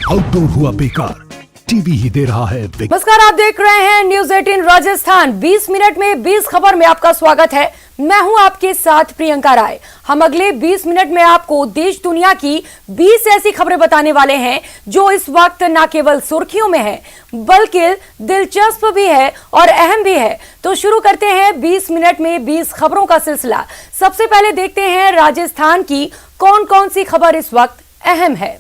Outdoor हुआ बेकार, TV ही दे रहा है नमस्कार, आप देख रहे हैं न्यूज 18 राजस्थान। 20 मिनट में 20 खबर में आपका स्वागत है। मैं हूं आपके साथ प्रियंका राय। हम अगले 20 मिनट में आपको देश दुनिया की 20 ऐसी खबरें बताने वाले हैं जो इस वक्त न केवल सुर्खियों में है बल्कि दिलचस्प भी है और अहम भी है। तो शुरू करते हैं 20 मिनट में 20 खबरों का सिलसिला। सबसे पहले देखते हैं राजस्थान की कौन कौन सी खबर इस वक्त अहम है।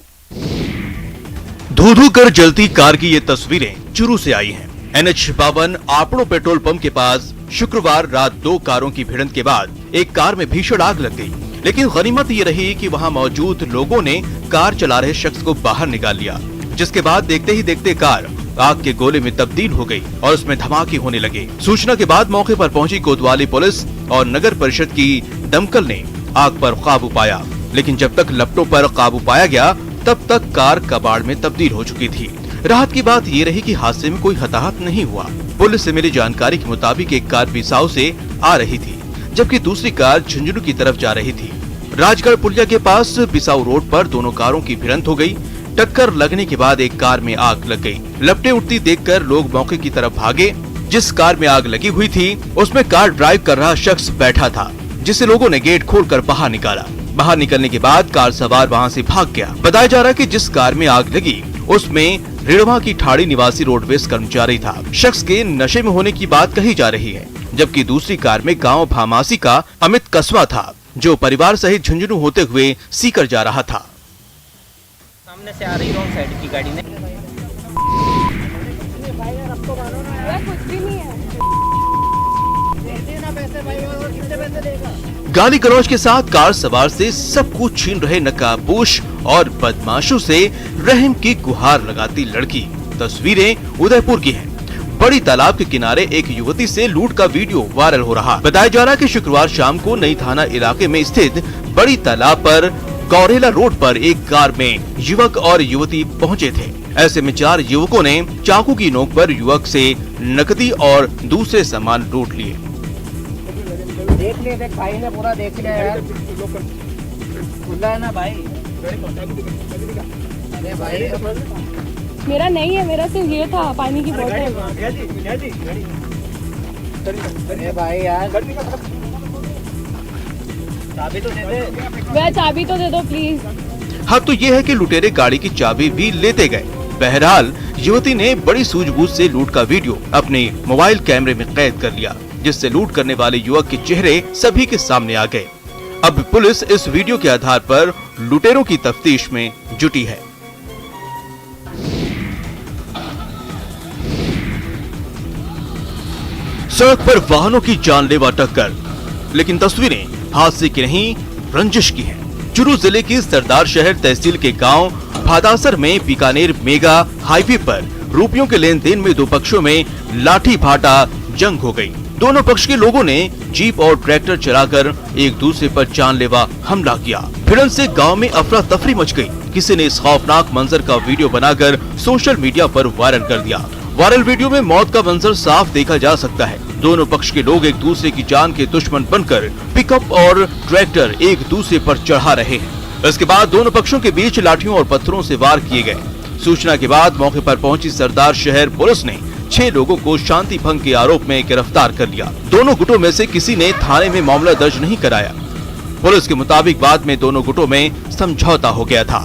धू धू कर जलती कार की ये तस्वीरें चुरू से आई हैं। NH52 आपड़ो पेट्रोल पंप के पास शुक्रवार रात 2 कारों की भिड़ंत के बाद एक कार में भीषण आग लग गई। लेकिन गनीमत ये रही कि वहां मौजूद लोगों ने कार चला रहे शख्स को बाहर निकाल लिया, जिसके बाद देखते ही देखते कार आग के गोले में तब्दील हो गई और उसमें धमाके होने लगे। सूचना के बाद मौके पर पहुंची कोतवाली पुलिस और नगर परिषद की दमकल ने आग पर काबू पाया, लेकिन जब तक लपटों पर काबू पाया गया तब तक कार कबाड़ में तब्दील हो चुकी थी। राहत की बात ये रही कि हादसे में कोई हताहत नहीं हुआ। पुलिस से मिली जानकारी के मुताबिक एक कार बिसाऊ से आ रही थी, जबकि दूसरी कार झुंझुनू की तरफ जा रही थी। राजगढ़ पुलिया के पास बिसाऊ रोड पर दोनों कारों की भिड़ंत हो गई। टक्कर लगने के बाद एक कार में आग लग गई। लपटें उठती देखकर लोग मौके की तरफ भागे। जिस कार में आग लगी हुई थी उसमें कार ड्राइव कर रहा शख्स बैठा था, जिसे लोगों ने गेट खोलकर बाहर निकाला। बाहर निकलने के बाद कार सवार वहां से भाग गया। बताया जा रहा है कि जिस कार में आग लगी उसमें रिड़वा की ठाड़ी निवासी रोडवेज कर्मचारी था। शख्स के नशे में होने की बात कही जा रही है, जबकि दूसरी कार में गांव भामासी का अमित कस्बा था, जो परिवार सहित झुंझुनू होते हुए सीकर जा रहा था। सामने से आ रही रॉन्ग साइड की गाड़ी ने गाली गलौज के साथ कार सवार से सब कुछ छीन रहे नकाबपोश और बदमाशों से रहम की गुहार लगाती लड़की। तस्वीरें उदयपुर की हैं। बड़ी तालाब के किनारे एक युवती से लूट का वीडियो वायरल हो रहा। बताया जा रहा है कि शुक्रवार शाम को नई थाना इलाके में स्थित बड़ी तालाब पर गौरेला रोड पर एक कार में युवक और युवती पहुंचे थे। ऐसे में 4 युवकों ने चाकू की नोक पर युवक से नकदी और दूसरे सामान लूट लिए। देख ले, देख भाई ने पूरा देख लिया यार। खुला है ना भाई? अरे भाई मेरा नहीं है, मेरा सिर्फ ये था पानी की बोतल। अरे भाई यार चाबी तो दे दे। वह चाबी तो दे दो प्लीज। हाँ, तो ये है कि लुटेरे गाड़ी की चाबी भी लेते गए। बहरहाल युवती ने बड़ी सूझबूझ से लूट का वीडियो अपने मोबाइल कैमरे में कैद कर लिया, जिससे लूट करने वाले युवक के चेहरे सभी के सामने आ गए। अब पुलिस इस वीडियो के आधार पर लुटेरों की तफ्तीश में जुटी है। सड़क पर वाहनों की जानलेवा टक्कर, लेकिन तस्वीरें हादसे की नहीं रंजिश की हैं। चुरू जिले की सरदार शहर तहसील के गांव भादासर में बीकानेर मेगा हाईवे पर रुपयों के लेन देन में 2 पक्षों में लाठी भाटा जंग हो गई। दोनों पक्ष के लोगों ने जीप और ट्रैक्टर चलाकर एक दूसरे पर जानलेवा हमला किया। भिड़ंत से गांव में अफरा तफरी मच गई। किसी ने इस खौफनाक मंजर का वीडियो बनाकर सोशल मीडिया पर वायरल कर दिया। वायरल वीडियो में मौत का मंजर साफ देखा जा सकता है। दोनों पक्ष के लोग एक दूसरे की जान के दुश्मन बनकर पिकअप और ट्रैक्टर एक दूसरे पर चढ़ा रहे हैं। इसके बाद दोनों पक्षों के बीच लाठियों और पत्थरों से वार किए गए। सूचना के बाद मौके पर पहुंची सरदार शहर पुलिस ने 6 लोगों को शांति भंग के आरोप में गिरफ्तार कर लिया। दोनों गुटों में से किसी ने थाने में मामला दर्ज नहीं कराया। पुलिस के मुताबिक बाद में दोनों गुटों में समझौता हो गया था।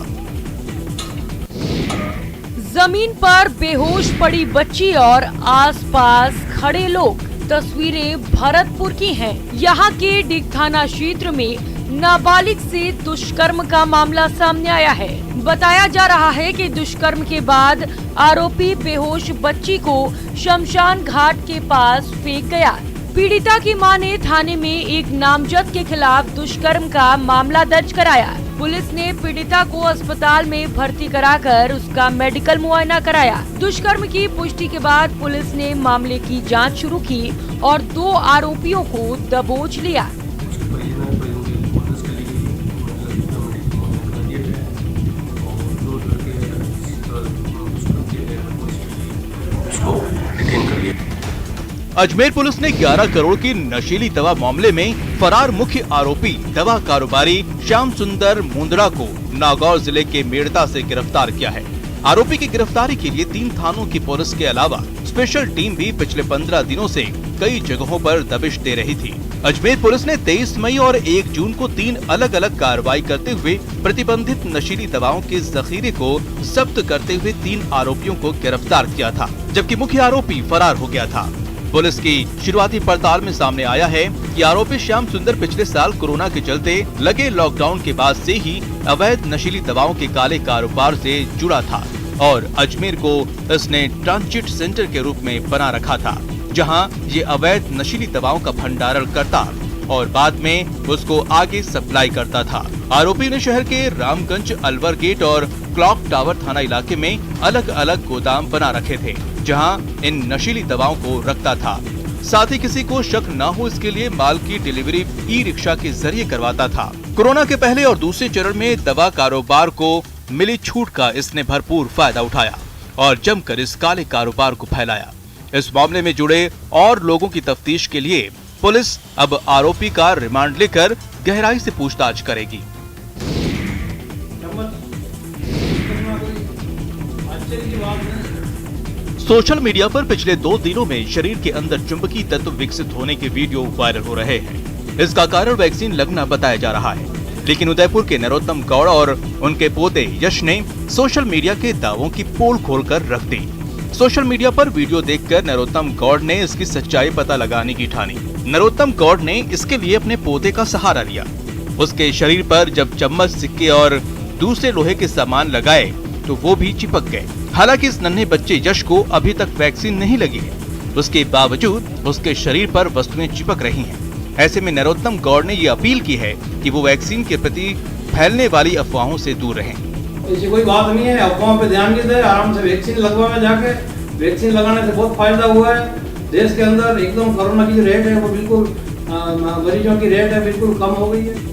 जमीन पर बेहोश पड़ी बच्ची और आसपास खड़े लोग। तस्वीरें भरतपुर की हैं। यहाँ के डिग थाना क्षेत्र में नाबालिग से दुष्कर्म का मामला सामने आया है। बताया जा रहा है कि दुष्कर्म के बाद आरोपी बेहोश बच्ची को शमशान घाट के पास फेंक गया। पीड़िता की मां ने थाने में एक नामजद के खिलाफ दुष्कर्म का मामला दर्ज कराया। पुलिस ने पीड़िता को अस्पताल में भर्ती कराकर उसका मेडिकल मुआयना कराया। दुष्कर्म की पुष्टि के बाद पुलिस ने मामले की जांच शुरू की और 2 आरोपियों को दबोच लिया। अजमेर पुलिस ने 11 करोड़ की नशीली दवा मामले में फरार मुख्य आरोपी दवा कारोबारी श्याम सुंदर मुंदड़ा को नागौर जिले के मेड़ता से गिरफ्तार किया है। आरोपी की गिरफ्तारी के लिए 3 थानों की पुलिस के अलावा स्पेशल टीम भी पिछले 15 दिनों से कई जगहों पर दबिश दे रही थी। अजमेर पुलिस ने 23 मई और 1 जून को 3 अलग अलग कार्रवाई करते हुए प्रतिबंधित नशीली दवाओं के जखीरे को जब्त करते हुए 3 आरोपियों को गिरफ्तार किया था, जबकि मुख्य आरोपी फरार हो गया था। पुलिस की शुरुआती पड़ताल में सामने आया है कि आरोपी श्याम सुंदर पिछले साल कोरोना के चलते लगे लॉकडाउन के बाद से ही अवैध नशीली दवाओं के काले कारोबार से जुड़ा था और अजमेर को इसने ट्रांजिट सेंटर के रूप में बना रखा था, जहां ये अवैध नशीली दवाओं का भंडारण करता और बाद में उसको आगे सप्लाई करता था। आरोपी ने शहर के रामगंज, अलवर गेट और क्लॉक टावर थाना इलाके में अलग अलग गोदाम बना रखे थे, जहां इन नशीली दवाओं को रखता था। साथ ही किसी को शक न हो इसके लिए माल की डिलीवरी ई-रिक्शा के जरिए करवाता था। कोरोना के पहले और दूसरे चरण में दवा कारोबार को मिली छूट का इसने भरपूर फायदा उठाया और जमकर इस काले कारोबार को फैलाया। इस मामले में जुड़े और लोगों की तफ्तीश के लिए पुलिस अब आरोपी का रिमांड लेकर गहराई से पूछताछ करेगी। सोशल मीडिया पर पिछले 2 दिनों में शरीर के अंदर चुंबकीय तत्व विकसित होने के वीडियो वायरल हो रहे हैं। इसका कारण वैक्सीन लगना बताया जा रहा है, लेकिन उदयपुर के नरोत्तम गौड़ और उनके पोते यश ने सोशल मीडिया के दावों की पोल खोलकर रख दी। सोशल मीडिया पर वीडियो देखकर नरोत्तम गौड़ ने इसकी सच्चाई पता लगाने की ठानी। नरोत्तम गौड़ ने इसके लिए अपने पोते का सहारा लिया। उसके शरीर पर जब चम्मच, सिक्के और दूसरे लोहे के सामान लगाए तो वो भी चिपक गए। हालांकि इस नन्हे बच्चे यश को अभी तक वैक्सीन नहीं लगी है, उसके बावजूद उसके शरीर पर वस्तुएं चिपक रही हैं। ऐसे में नरोत्तम गौड़ ने ये अपील की है कि वो वैक्सीन के प्रति फैलने वाली अफवाहों से दूर रहें। ऐसी कोई बात नहीं है, अफवाहों पे ध्यान नहीं दे, आराम से वैक्सीन लगवाने जाके वैक्सीन लगाने से बहुत फायदा हुआ है। देश के अंदर एकदम कोरोना की जो रेट है वो बिल्कुल मरीजों की रेट है बिल्कुल कम हो गई है।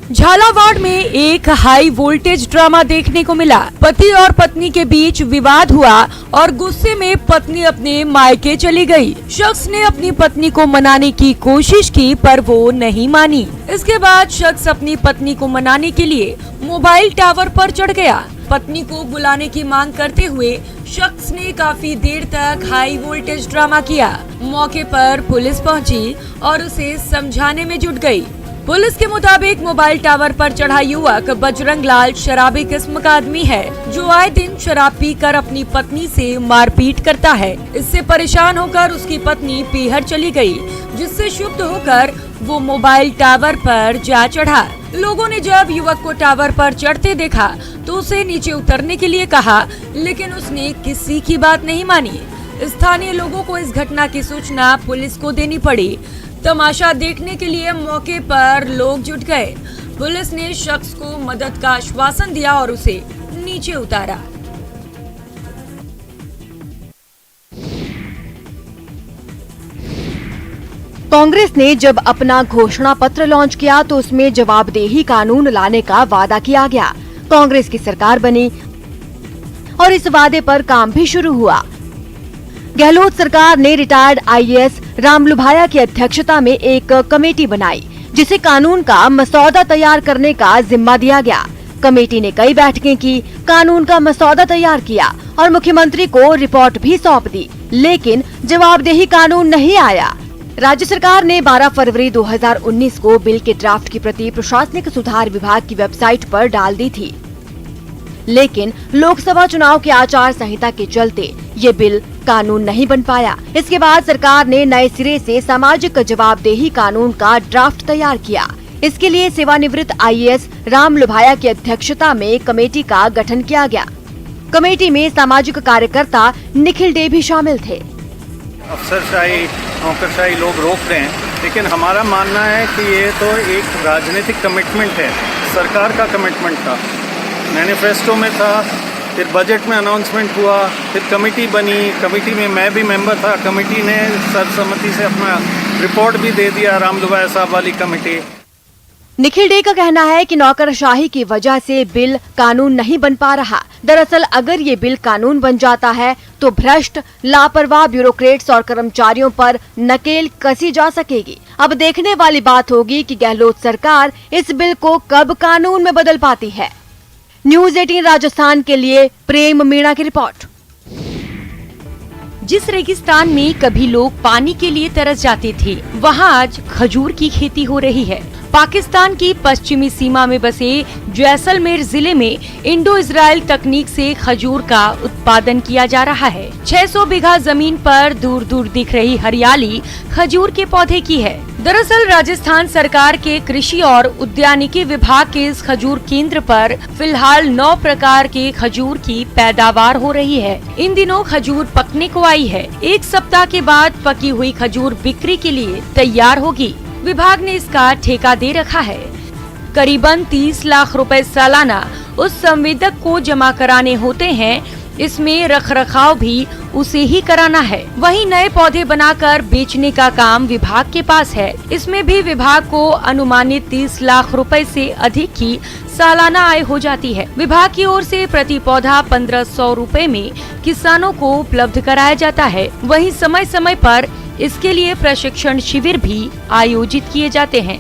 झालावाड़ में एक हाई वोल्टेज ड्रामा देखने को मिला। पति और पत्नी के बीच विवाद हुआ और गुस्से में पत्नी अपने मायके चली गई। शख्स ने अपनी पत्नी को मनाने की कोशिश की पर वो नहीं मानी। इसके बाद शख्स अपनी पत्नी को मनाने के लिए मोबाइल टावर पर चढ़ गया। पत्नी को बुलाने की मांग करते हुए शख्स ने काफी देर तक हाई वोल्टेज ड्रामा किया। मौके पर पुलिस पहुंची और उसे समझाने में जुट गई। पुलिस के मुताबिक मोबाइल टावर पर चढ़ा युवक बजरंग लाल शराबी किस्म का आदमी है, जो आए दिन शराब पीकर अपनी पत्नी से मारपीट करता है। इससे परेशान होकर उसकी पत्नी पीहर चली गई, जिससे क्षुब्ध होकर वो मोबाइल टावर पर जा चढ़ा। लोगों ने जब युवक को टावर पर चढ़ते देखा तो उसे नीचे उतरने के लिए कहा, लेकिन उसने किसी की बात नहीं मानी। स्थानीय लोगों को इस घटना की सूचना पुलिस को देनी पड़ी। तमाशा देखने के लिए मौके पर लोग जुट गए। पुलिस ने शख्स को मदद का आश्वासन दिया और उसे नीचे उतारा। कांग्रेस ने जब अपना घोषणा पत्र लॉन्च किया तो उसमें जवाबदेही कानून लाने का वादा किया गया। कांग्रेस की सरकार बनी और इस वादे पर काम भी शुरू हुआ। गहलोत सरकार ने रिटायर्ड आईएएस रामलुभाया की अध्यक्षता में एक कमेटी बनाई, जिसे कानून का मसौदा तैयार करने का जिम्मा दिया गया। कमेटी ने कई बैठकें की, कानून का मसौदा तैयार किया और मुख्यमंत्री को रिपोर्ट भी सौंप दी, लेकिन जवाबदेही कानून नहीं आया। राज्य सरकार ने 12 फरवरी 2019 को बिल के ड्राफ्ट की प्रति प्रशासनिक सुधार विभाग की वेबसाइट पर डाल दी थी, लेकिन लोकसभा चुनाव के आचार संहिता के चलते ये बिल कानून नहीं बन पाया। इसके बाद सरकार ने नए सिरे से सामाजिक जवाबदेही कानून का ड्राफ्ट तैयार किया। इसके लिए सेवानिवृत्त आईएएस रामलुभाया की अध्यक्षता में कमेटी का गठन किया गया। कमेटी में सामाजिक कार्यकर्ता निखिल डे भी शामिल थे। अफसरशाही, नौकरशाही लोग रोक रहे हैं, लेकिन हमारा मानना है कि ये तो एक राजनीतिक कमिटमेंट है, सरकार का कमिटमेंट था, मैनिफेस्टो में था, फिर बजट में अनाउंसमेंट हुआ, फिर कमेटी बनी, कमेटी में मैं भी मेंबर था। कमेटी ने सर्वसम्मति से अपना रिपोर्ट भी दे दिया, रामलुभाया साहब वाली कमेटी। निखिल डे का कहना है कि नौकरशाही की वजह से बिल कानून नहीं बन पा रहा। दरअसल अगर ये बिल कानून बन जाता है तो भ्रष्ट, लापरवाह ब्यूरोक्रेट्स और कर्मचारियों पर नकेल कसी जा सकेगी। अब देखने वाली बात होगी कि गहलोत सरकार इस बिल को कब कानून में बदल पाती है। न्यूज 18 राजस्थान के लिए प्रेम मीणा की रिपोर्ट। जिस रेगिस्तान में कभी लोग पानी के लिए तरस जाते थे, वहां आज खजूर की खेती हो रही है। पाकिस्तान की पश्चिमी सीमा में बसे जैसलमेर जिले में इंडो इजराइल तकनीक से खजूर का उत्पादन किया जा रहा है। 600 बीघा जमीन पर दूर दूर दिख रही हरियाली खजूर के पौधे की है। दरअसल राजस्थान सरकार के कृषि और उद्यानिकी विभाग के इस खजूर केंद्र पर फिलहाल 9 प्रकार के खजूर की पैदावार हो रही है। इन दिनों खजूर पकने को आई है। 1 सप्ताह के बाद पकी हुई खजूर बिक्री के लिए तैयार होगी। विभाग ने इसका ठेका दे रखा है। करीबन 30 लाख रुपए सालाना उस संवेदक को जमा कराने होते हैं। इसमें रखरखाव भी उसे ही कराना है। वहीं नए पौधे बनाकर बेचने का काम विभाग के पास है। इसमें भी विभाग को अनुमानित 30 लाख रुपए से अधिक की सालाना आय हो जाती है। विभाग की ओर से प्रति पौधा 1500 रुपए में किसानों को उपलब्ध कराया जाता है। वहीं समय समय पर इसके लिए प्रशिक्षण शिविर भी आयोजित किए जाते हैं।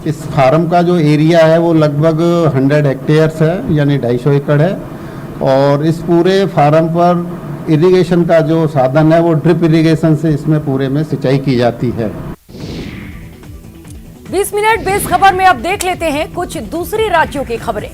इस फार्म का जो एरिया है वो लगभग 100 हेक्टेयर्स है, यानी 250 एकड़ है। और इस पूरे फार्म पर इरिगेशन का जो साधन है वो ड्रिप इरिगेशन से इसमें पूरे में सिंचाई की जाती है। 20 मिनट बेस खबर में अब देख लेते हैं कुछ दूसरे राज्यों की खबरें।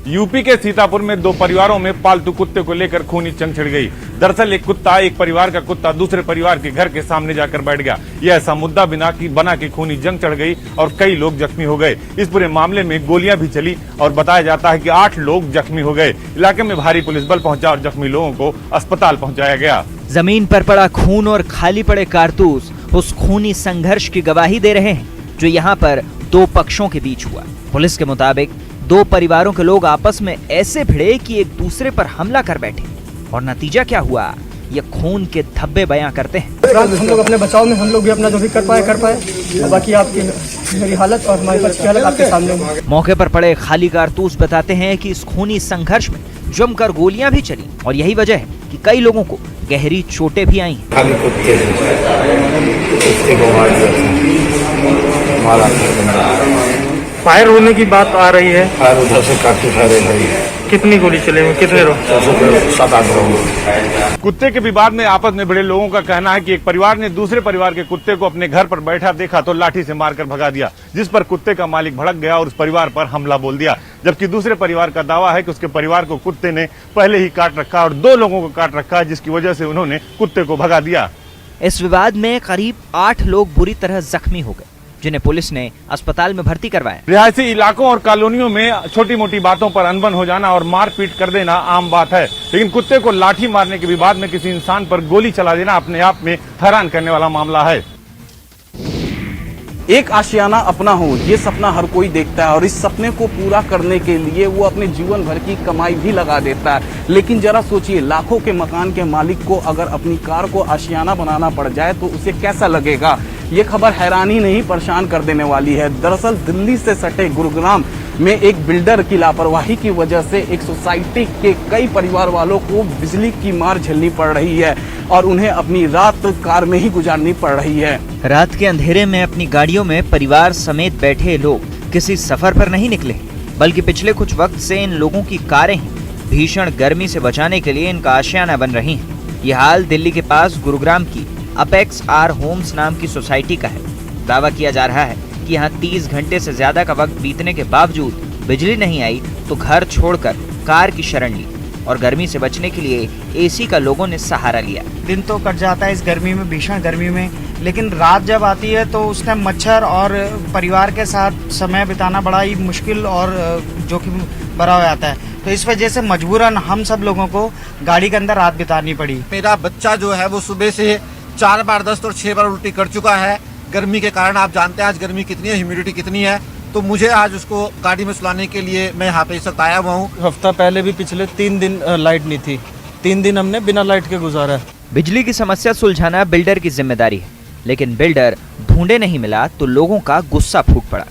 यूपी के सीतापुर में 2 परिवारों में पालतू कुत्ते को लेकर खूनी जंग छिड़ गई। दरअसल एक परिवार का कुत्ता दूसरे परिवार के घर के सामने जाकर बैठ गया। यह ऐसा मुद्दा बना के खूनी जंग चढ़ गई और कई लोग जख्मी हो गए। इस पूरे मामले में गोलियां भी चली और बताया जाता है कि 8 लोग जख्मी हो गए। इलाके में भारी पुलिस बल पहुंचा और जख्मी लोगों को अस्पताल पहुंचाया गया। जमीन पर पड़ा खून और खाली पड़े कारतूस उस खूनी संघर्ष की गवाही दे रहे हैं जो यहाँ पर 2 पक्षों के बीच हुआ। पुलिस के मुताबिक 2 परिवारों के लोग आपस में ऐसे भिड़े कि एक दूसरे पर हमला कर बैठे और नतीजा क्या हुआ ये खून के धब्बे बयां करते हैं। हम लोग अपने बचाव में हम लोग भी अपना जो भी कर पाए। बाकी आपकी मेरी हालत और हमारे बच्चे की हालत आपके सामने है। मौके पर पड़े खाली कारतूस बताते हैं कि इस खूनी संघर्ष में जमकर गोलियां भी चली और यही वजह है कि कई लोगों को गहरी चोटें भी आई हैं। फायर होने की बात आ रही है। फायर उधर से काफी फायर है। कितनी गोली चले हुए, कितने लोग? 7-8 लोग। कुत्ते के विवाद में आपस में भिड़े लोगों का कहना है कि एक परिवार ने दूसरे परिवार के कुत्ते को अपने घर पर बैठा देखा तो लाठी से मारकर भगा दिया, जिस पर कुत्ते का मालिक भड़क गया और उस परिवार पर हमला बोल दिया। जबकि दूसरे परिवार का दावा है कि उसके परिवार को कुत्ते ने पहले ही काट रखा और 2 लोगों को काट रखा, जिसकी वजह से उन्होंने कुत्ते को भगा दिया। इस विवाद में करीब 8 लोग बुरी तरह जख्मी हो गए, जिन्हें पुलिस ने अस्पताल में भर्ती करवाया। रिहायशी इलाकों और कॉलोनियों में छोटी मोटी बातों पर अनबन हो जाना और मारपीट कर देना आम बात है, लेकिन कुत्ते को लाठी मारने के विवाद में किसी इंसान पर गोली चला देना अपने आप में हैरान करने वाला मामला है। एक आशियाना अपना हो, ये सपना हर कोई देखता है और इस सपने को पूरा करने के लिए वो अपने जीवन भर की कमाई भी लगा देता है। लेकिन जरा सोचिए, लाखों के मकान के मालिक को अगर अपनी कार को आशियाना बनाना पड़ जाए तो उसे कैसा लगेगा। ये खबर हैरानी नहीं परेशान कर देने वाली है। दरअसल दिल्ली से सटे गुरुग्राम में एक बिल्डर की लापरवाही की वजह से एक सोसाइटी के कई परिवार वालों को बिजली की मार झेलनी पड़ रही है और उन्हें अपनी रात कार में ही गुजारनी पड़ रही है। रात के अंधेरे में अपनी गाड़ियों में परिवार समेत बैठे लोग किसी सफर पर नहीं निकले, बल्कि पिछले कुछ वक्त से इन लोगों की कारें ही भीषण गर्मी से बचाने के लिए इनका आशियाना बन रही हैं। ये हाल दिल्ली के पास गुरुग्राम की अपेक्स आर होम्स नाम की सोसाइटी का है। दावा किया जा रहा है कि यहाँ 30 घंटे से ज्यादा का वक्त बीतने के बावजूद बिजली नहीं आई तो घर छोड़कर कार की शरण ली और गर्मी से बचने के लिए एसी का लोगों ने सहारा लिया। दिन तो कट जाता है इस गर्मी में, भीषण गर्मी में, लेकिन रात जब आती है तो उस टाइम मच्छर और परिवार के साथ समय बिताना बड़ा ही मुश्किल और जोखिम भरा हो जाता है। तो इस वजह से मजबूरन हम सब लोगों को गाड़ी के अंदर रात बितानी पड़ी। मेरा बच्चा जो है वो सुबह से 4 बार दस्त और 6 बार उल्टी कर चुका है गर्मी के कारण। आप जानते हैं आज गर्मी कितनी है, ह्यूमिडिटी कितनी है, तो मुझे आज उसको गाड़ी में सुलाने के लिए मैं यहाँ पे इस वक्त आया हुआ हूँ। हफ्ता पहले भी पिछले 3 दिन लाइट नहीं थी, 3 दिन हमने बिना लाइट के गुजारा। बिजली की समस्या सुलझाना बिल्डर की जिम्मेदारी है, लेकिन बिल्डर ढूंढे नहीं मिला तो लोगों का गुस्सा फूट पड़ा।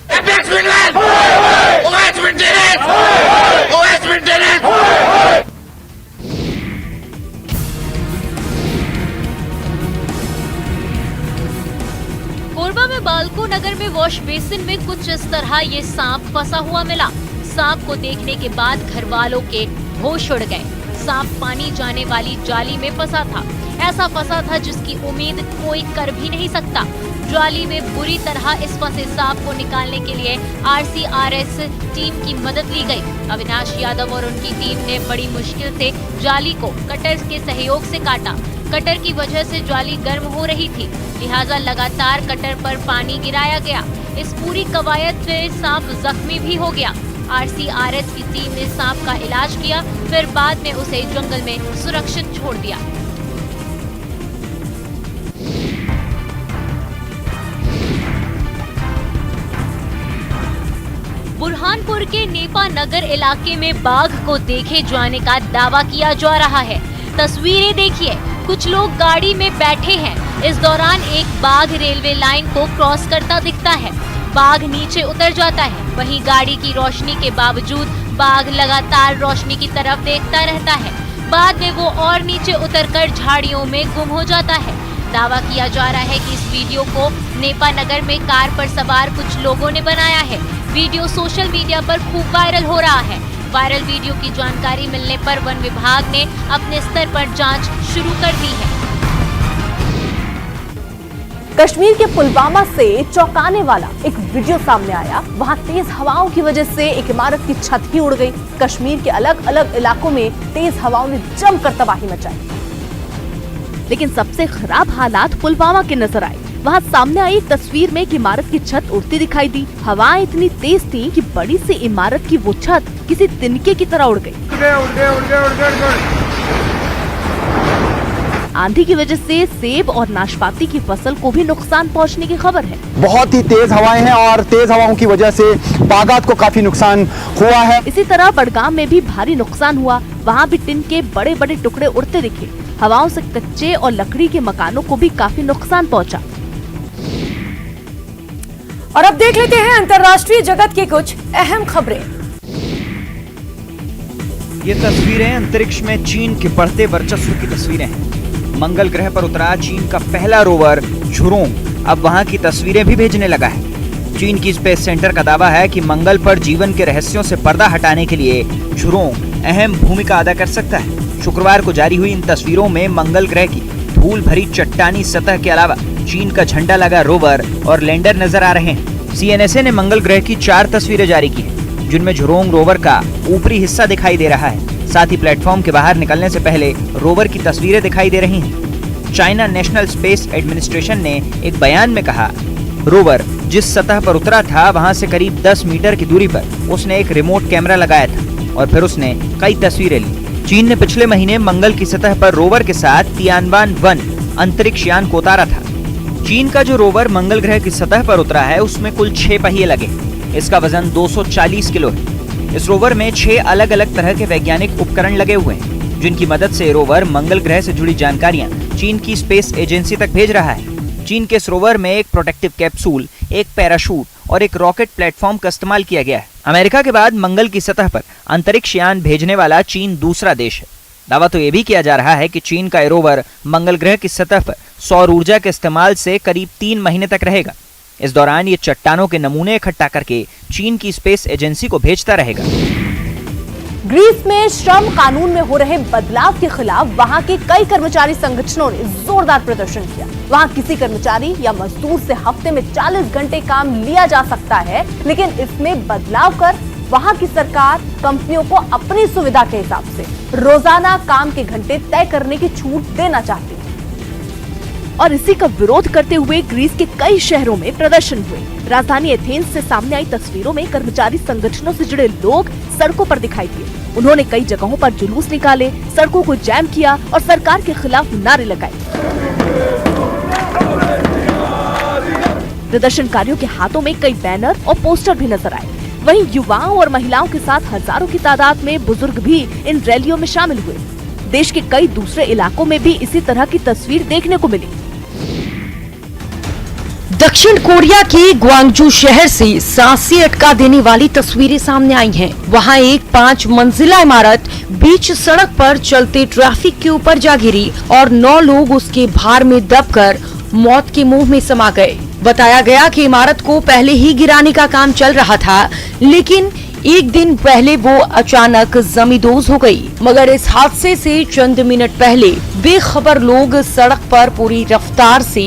कोरबा में बालको नगर में वॉश बेसिन में कुछ इस तरह ये सांप फंसा हुआ मिला। सांप को देखने के बाद घर वालों के होश उड़ गए। सांप पानी जाने वाली जाली में फंसा था, ऐसा फंसा था जिसकी उम्मीद कोई कर भी नहीं सकता। जाली में बुरी तरह इस फंसे सांप को निकालने के लिए RCRS टीम की मदद ली गई। अविनाश यादव और उनकी टीम ने बड़ी मुश्किल से जाली को कटर के सहयोग से काटा। कटर की वजह से जाली गर्म हो रही थी, लिहाजा लगातार कटर पर पानी गिराया गया। इस पूरी कवायद से सांप जख्मी भी हो गया। RCRS की टीम ने सांप का इलाज किया, फिर बाद में उसे जंगल में सुरक्षित छोड़ दिया। बुरहानपुर के नेपा नगर इलाके में बाघ को देखे जाने का दावा किया जा रहा है। तस्वीरें देखिए, कुछ लोग गाड़ी में बैठे हैं। इस दौरान एक बाघ रेलवे लाइन को क्रॉस करता दिखता है। बाघ नीचे उतर जाता है, वहीं गाड़ी की रोशनी के बावजूद बाघ लगातार रोशनी की तरफ देखता रहता है। बाद में वो और नीचे उतरकर झाड़ियों में गुम हो जाता है। दावा किया जा रहा है कि इस वीडियो को नेपा नगर में कार पर सवार कुछ लोगों ने बनाया है। वीडियो सोशल मीडिया पर खूब वायरल हो रहा है। वायरल वीडियो की जानकारी मिलने पर वन विभाग ने अपने स्तर पर जांच शुरू कर दी है। कश्मीर के पुलवामा से चौंकाने वाला एक वीडियो सामने आया। वहां तेज हवाओं की वजह से एक इमारत की छत ही उड़ गई। कश्मीर के अलग अलग इलाकों में तेज हवाओं ने जमकर तबाही मचाई। लेकिन सबसे खराब हालात पुलवामा के नजर आए। वहाँ सामने आई एक तस्वीर में एक इमारत की छत उड़ती दिखाई दी। हवाएं इतनी तेज थी कि बड़ी सी इमारत की वो छत किसी तिनके की तरह उड़ गई। आंधी की वजह से सेब और नाशपाती की फसल को भी नुकसान पहुंचने की खबर है। बहुत ही तेज हवाएं हैं और तेज हवाओं की वजह से बागात को काफी नुकसान हुआ है। इसी तरह बड़गाम में भी भारी नुकसान हुआ। वहाँ भी टिन के बड़े बड़े टुकड़े उड़ते दिखे। हवाओं से कच्चे और लकड़ी के मकानों को भी काफी नुकसान पहुंचा। और अब देख लेते हैं अंतर्राष्ट्रीय जगत की कुछ अहम खबरें। ये तस्वीरें अंतरिक्ष में चीन के बढ़ते वर्चस्व की तस्वीरें हैं। मंगल ग्रह पर उतरा चीन का पहला रोवर झुरोंग अब वहां की तस्वीरें भी भेजने लगा है। चीन की स्पेस सेंटर का दावा है कि मंगल पर जीवन के रहस्यों से पर्दा हटाने के लिए झुरोंग अहम भूमिका अदा कर सकता है। शुक्रवार को जारी हुई इन तस्वीरों में मंगल ग्रह की धूल भरी चट्टानी सतह के अलावा चीन का झंडा लगा रोवर और लैंडर नजर आ रहे हैं। CNSA ने मंगल ग्रह की 4 तस्वीरें जारी की हैं, जिनमें झुरोंग रोवर का ऊपरी हिस्सा दिखाई दे रहा है। साथ ही प्लेटफॉर्म के बाहर निकलने से पहले रोवर की तस्वीरें दिखाई दे रही हैं। चाइना नेशनल स्पेस एडमिनिस्ट्रेशन ने एक बयान में कहा, रोवर जिस सतह पर उतरा था वहां से करीब 10 मीटर की दूरी पर उसने एक रिमोट कैमरा लगाया था और फिर उसने कई तस्वीरें ली। चीन ने पिछले महीने मंगल की सतह पर रोवर के साथ तियानवान 1 अंतरिक्ष यान को उतारा था। चीन का जो रोवर मंगल ग्रह की सतह पर उतरा है उसमें कुल 6 पहिए लगे। इसका वजन 240 किलो है। इस रोवर में 6 अलग अलग तरह के वैज्ञानिक उपकरण लगे हुए हैं, जिनकी मदद से रोवर मंगल ग्रह से जुड़ी जानकारियां चीन की स्पेस एजेंसी तक भेज रहा है। चीन के इस रोवर में एक प्रोटेक्टिव कैप्सूल, एक पैराशूट और एक रॉकेट प्लेटफॉर्म का इस्तेमाल किया गया है। अमेरिका के बाद मंगल की सतह पर अंतरिक्ष यान भेजने वाला चीन दूसरा देश है। दावा तो ये भी किया जा रहा है कि चीन का रोवर मंगल ग्रह की सतह पर सौर ऊर्जा के इस्तेमाल से करीब 3 महीने तक रहेगा। इस दौरान ये चट्टानों के नमूने इकट्ठा करके चीन की स्पेस एजेंसी को भेजता रहेगा। ग्रीस में श्रम कानून में हो रहे बदलाव के खिलाफ वहां के कई कर्मचारी संगठनों ने जोरदार प्रदर्शन किया। वहां किसी कर्मचारी या मजदूर से हफ्ते में 40 घंटे काम लिया जा सकता है, लेकिन इसमें बदलाव कर वहां की सरकार कंपनियों को अपनी सुविधा के हिसाब से रोजाना काम के घंटे तय करने की छूट देना चाहती है। और इसी का विरोध करते हुए ग्रीस के कई शहरों में प्रदर्शन हुए। राजधानी एथेंस से सामने आई तस्वीरों में कर्मचारी संगठनों से जुड़े लोग सड़कों पर दिखाई दिए। उन्होंने कई जगहों पर जुलूस निकाले, सड़कों को जैम किया और सरकार के खिलाफ नारे लगाए। प्रदर्शनकारियों के हाथों में कई बैनर और पोस्टर भी नजर आए। वहीं युवाओं और महिलाओं के साथ हजारों की तादाद में बुजुर्ग भी इन रैलियों में शामिल हुए। देश के कई दूसरे इलाकों में भी इसी तरह की तस्वीर देखने को मिली। दक्षिण कोरिया के ग्वांगजू शहर से सांसें अटका देने वाली तस्वीरें सामने आई हैं। वहां एक 5 मंजिला इमारत बीच सड़क पर चलते ट्रैफिक के ऊपर जा गिरी और 9 लोग उसके भार में दबकर मौत के मुंह में समा गए। बताया गया कि इमारत को पहले ही गिराने का काम चल रहा था, लेकिन एक दिन पहले वो अचानक जमींदोज हो गई। मगर इस हादसे से चंद मिनट पहले बेखबर लोग सड़क पर पूरी रफ्तार से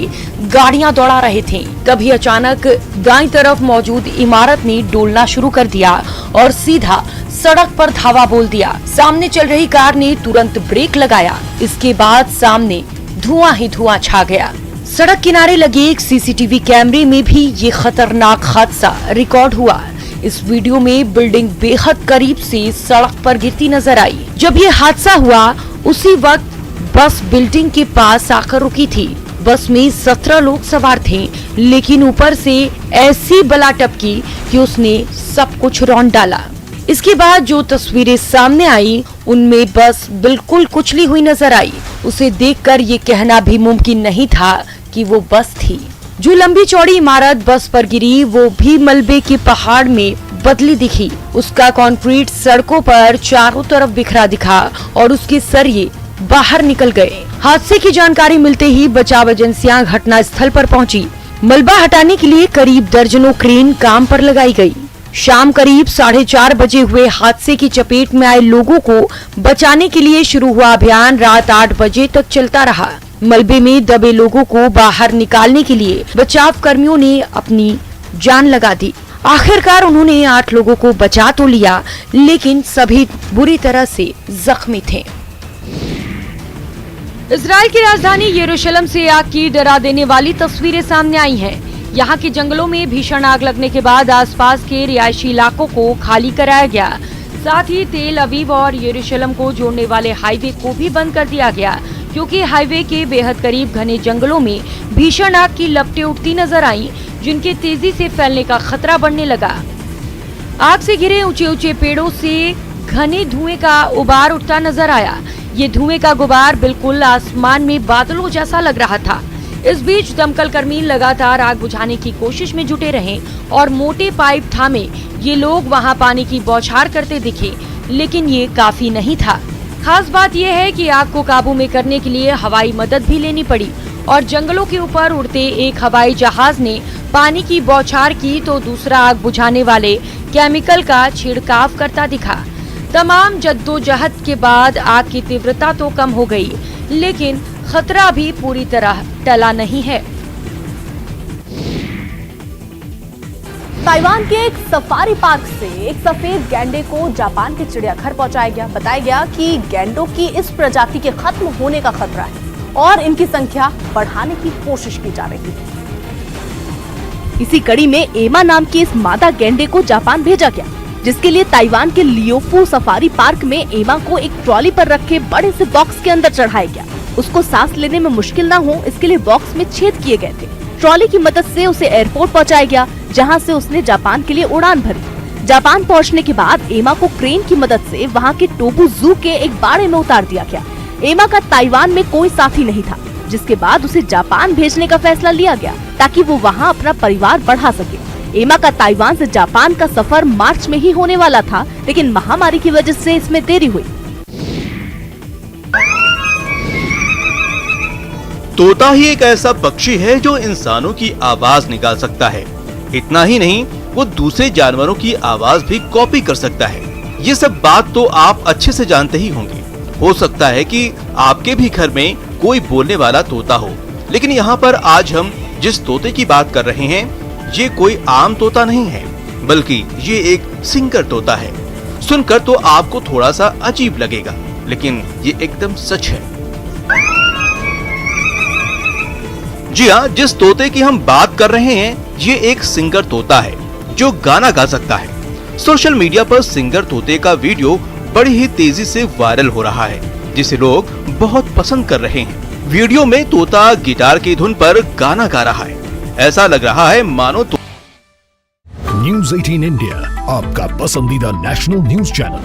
गाड़ियां दौड़ा रहे थे। तभी अचानक दाईं तरफ मौजूद इमारत ने डोलना शुरू कर दिया और सीधा सड़क पर धावा बोल दिया। सामने चल रही कार ने तुरंत ब्रेक लगाया। इसके बाद सामने धुआं ही धुआं छा गया। सड़क किनारे लगे एक सीसीटीवी कैमरे में भी ये खतरनाक हादसा रिकॉर्ड हुआ। इस वीडियो में बिल्डिंग बेहद करीब से सड़क पर गिरती नजर आई। जब ये हादसा हुआ उसी वक्त बस बिल्डिंग के पास आकर रुकी थी। बस में 17 लोग सवार थे, लेकिन ऊपर से ऐसी बला टपकी कि उसने सब कुछ रौंद डाला। इसके बाद जो तस्वीरें सामने आई उनमें बस बिल्कुल कुचली हुई नजर आई। उसे देखकर ये कहना भी मुमकिन नहीं था कि वो बस थी। जो लंबी चौड़ी इमारत बस पर गिरी वो भी मलबे के पहाड़ में बदली दिखी। उसका कंक्रीट सड़कों पर चारों तरफ बिखरा दिखा और उसके सरिये बाहर निकल गए। हादसे की जानकारी मिलते ही बचाव एजेंसियां घटना स्थल पर पहुंची। मलबा हटाने के लिए करीब दर्जनों क्रेन काम पर लगाई गई। शाम करीब 4:30 बजे हुए हादसे की चपेट में आए लोगों को बचाने के लिए शुरू हुआ अभियान रात 8 बजे तक चलता रहा। मलबे में दबे लोगों को बाहर निकालने के लिए बचाव कर्मियों ने अपनी जान लगा दी। आखिरकार उन्होंने 8 लोगों को बचा तो लिया, लेकिन सभी बुरी तरह से जख्मी थे। इजराइल की राजधानी यरूशलेम से आग की डरा देने वाली तस्वीरें सामने आई हैं। यहाँ के जंगलों में भीषण आग लगने के बाद आसपास के रिहायशी इलाकों को खाली कराया गया। साथ ही तेल अवीव और यरूशलेम को जोड़ने वाले हाईवे को भी बंद कर दिया गया, क्योंकि हाईवे के बेहद करीब घने जंगलों में भीषण आग की लपटें उठती नजर आईं, जिनके तेजी से फैलने का खतरा बढ़ने लगा। आग से घिरे ऊंचे ऊंचे पेड़ों से घने धुएं का उबार उठता नजर आया। ये धुएं का गुबार बिल्कुल आसमान में बादलों जैसा लग रहा था। इस बीच दमकल कर्मी लगातार आग बुझाने की कोशिश में जुटे रहे और मोटे पाइप थामे ये लोग वहां पानी की बौछार करते दिखे, लेकिन ये काफी नहीं था। खास बात यह है कि आग को काबू में करने के लिए हवाई मदद भी लेनी पड़ी और जंगलों के ऊपर उड़ते एक हवाई जहाज ने पानी की बौछार की तो दूसरा आग बुझाने वाले केमिकल का छिड़काव करता दिखा। तमाम जद्दोजहद के बाद आग की तीव्रता तो कम हो गई, लेकिन खतरा भी पूरी तरह टला नहीं है। ताइवान के एक सफारी पार्क से एक सफेद गैंडे को जापान के चिड़ियाघर पहुंचाया गया। बताया गया कि गैंडों की इस प्रजाति के खत्म होने का खतरा है और इनकी संख्या बढ़ाने की कोशिश की जा रही है। इसी कड़ी में एमा नाम की इस मादा गैंडे को जापान भेजा गया, जिसके लिए ताइवान के लियोफू सफारी पार्क में एमा को एक ट्रॉली पर रखे बड़े से बॉक्स के अंदर चढ़ाया गया। उसको सांस लेने में मुश्किल न हो, इसके लिए बॉक्स में छेद किए गए थे। ट्रॉली की मदद से उसे एयरपोर्ट पहुंचाया गया, जहां से उसने जापान के लिए उड़ान भरी। जापान पहुंचने के बाद एमा को क्रेन की मदद से वहां के टोबू जू के एक बाड़े में उतार दिया गया। एमा का ताइवान में कोई साथी नहीं था, जिसके बाद उसे जापान भेजने का फैसला लिया गया ताकि वो वहाँ अपना परिवार बढ़ा सके। एमा का ताइवान से जापान का सफर मार्च में ही होने वाला था, लेकिन महामारी की वजह से इसमें देरी हुई। तोता ही एक ऐसा पक्षी है जो इंसानों की आवाज निकाल सकता है। इतना ही नहीं, वो दूसरे जानवरों की आवाज भी कॉपी कर सकता है। ये सब बात तो आप अच्छे से जानते ही होंगे। हो सकता है कि आपके भी घर में कोई बोलने वाला तोता हो, लेकिन यहाँ पर आज हम जिस तोते की बात कर रहे हैं ये कोई आम तोता नहीं है, बल्कि ये एक सिंगर तोता है। सुनकर तो आपको थोड़ा सा अजीब लगेगा, लेकिन ये एकदम सच है। जी हाँ, जिस तोते की हम बात कर रहे हैं ये एक सिंगर तोता है जो गाना गा सकता है। सोशल मीडिया पर सिंगर तोते का वीडियो बड़ी ही तेजी से वायरल हो रहा है, जिसे लोग बहुत पसंद कर रहे हैं। वीडियो में तोता गिटार की धुन पर गाना गा रहा है। ऐसा लग रहा है मानो न्यूज़ 18 इंडिया, आपका पसंदीदा नेशनल न्यूज चैनल।